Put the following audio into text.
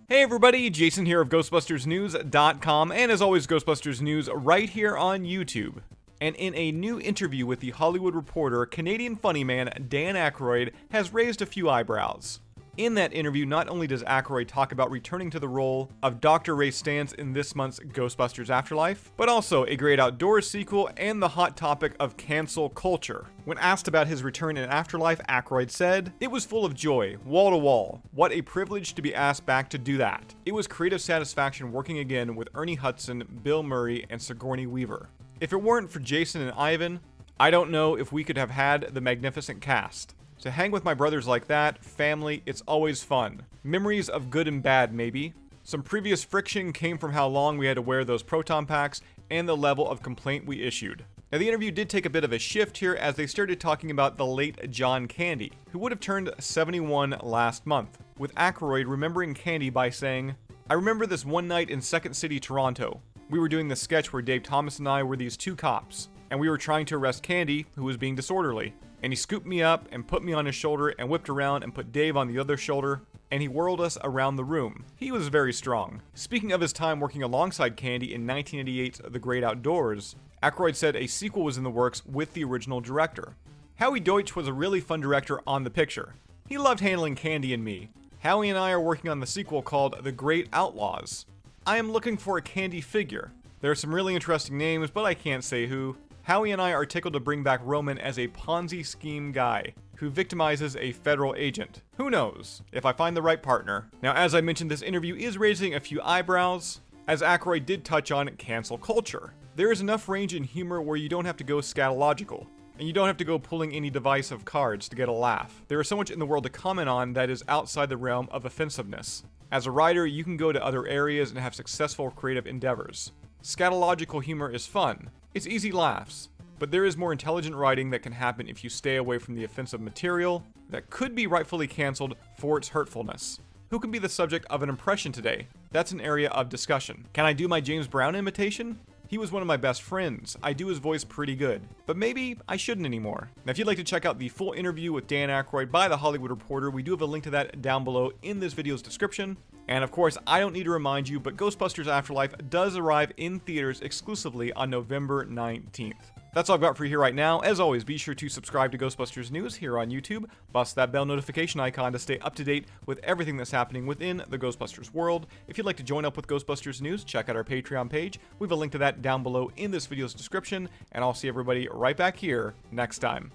Hey everybody, Jason here of GhostbustersNews.com, and as always, Ghostbusters News right here on YouTube. And in a new interview with The Hollywood Reporter, Canadian funny man Dan Aykroyd has raised a few eyebrows. In that interview, not only does Aykroyd talk about returning to the role of Dr. Ray Stantz in this month's Ghostbusters Afterlife, but also a Great Outdoors sequel and the hot topic of cancel culture. When asked about his return in Afterlife, Aykroyd said, "It was full of joy, wall to wall. What a privilege to be asked back to do that. It was creative satisfaction working again with Ernie Hudson, Bill Murray, and Sigourney Weaver. If it weren't for Jason and Ivan, I don't know if we could have had the magnificent cast. To hang with my brothers like that, family, it's always fun. Memories of good and bad, maybe. Some previous friction came from how long we had to wear those proton packs and the level of complaint we issued." Now, the interview did take a bit of a shift here as they started talking about the late John Candy, who would have turned 71 last month, with Aykroyd remembering Candy by saying, "I remember this one night in Second City, Toronto. We were doing the sketch where Dave Thomas and I were these two cops, and we were trying to arrest Candy, who was being disorderly. And he scooped me up and put me on his shoulder and whipped around and put Dave on the other shoulder, and he whirled us around the room. He was very strong." Speaking of his time working alongside Candy in 1988's The Great Outdoors, Aykroyd said a sequel was in the works with the original director. "Howie Deutsch was a really fun director on the picture. He loved handling Candy and me. Howie and I are working on the sequel called The Great Outlaws. I am looking for a Candy figure. There are some really interesting names, but I can't say who. Howie and I are tickled to bring back Roman as a Ponzi scheme guy who victimizes a federal agent. Who knows, if I find the right partner." Now, as I mentioned, this interview is raising a few eyebrows, as Aykroyd did touch on cancel culture. There is enough range in humor where you don't have to go scatological, and you don't have to go pulling any divisive cards to get a laugh. There is so much in the world to comment on that is outside the realm of offensiveness. As a writer, you can go to other areas and have successful creative endeavors. Scatological humor is fun. It's easy laughs, but there is more intelligent writing that can happen if you stay away from the offensive material that could be rightfully canceled for its hurtfulness. Who can be the subject of an impression today? That's an area of discussion. Can I do my James Brown imitation? He was one of my best friends. I do his voice pretty good, but maybe I shouldn't anymore." Now, if you'd like to check out the full interview with Dan Aykroyd by The Hollywood Reporter, we do have a link to that down below in this video's description. And of course, I don't need to remind you, but Ghostbusters Afterlife does arrive in theaters exclusively on November 19th. That's all I've got for you here right now. As always, be sure to subscribe to Ghostbusters News here on YouTube. Bust that bell notification icon to stay up to date with everything that's happening within the Ghostbusters world. If you'd like to join up with Ghostbusters News, check out our Patreon page. We have a link to that down below in this video's description. And I'll see everybody right back here next time.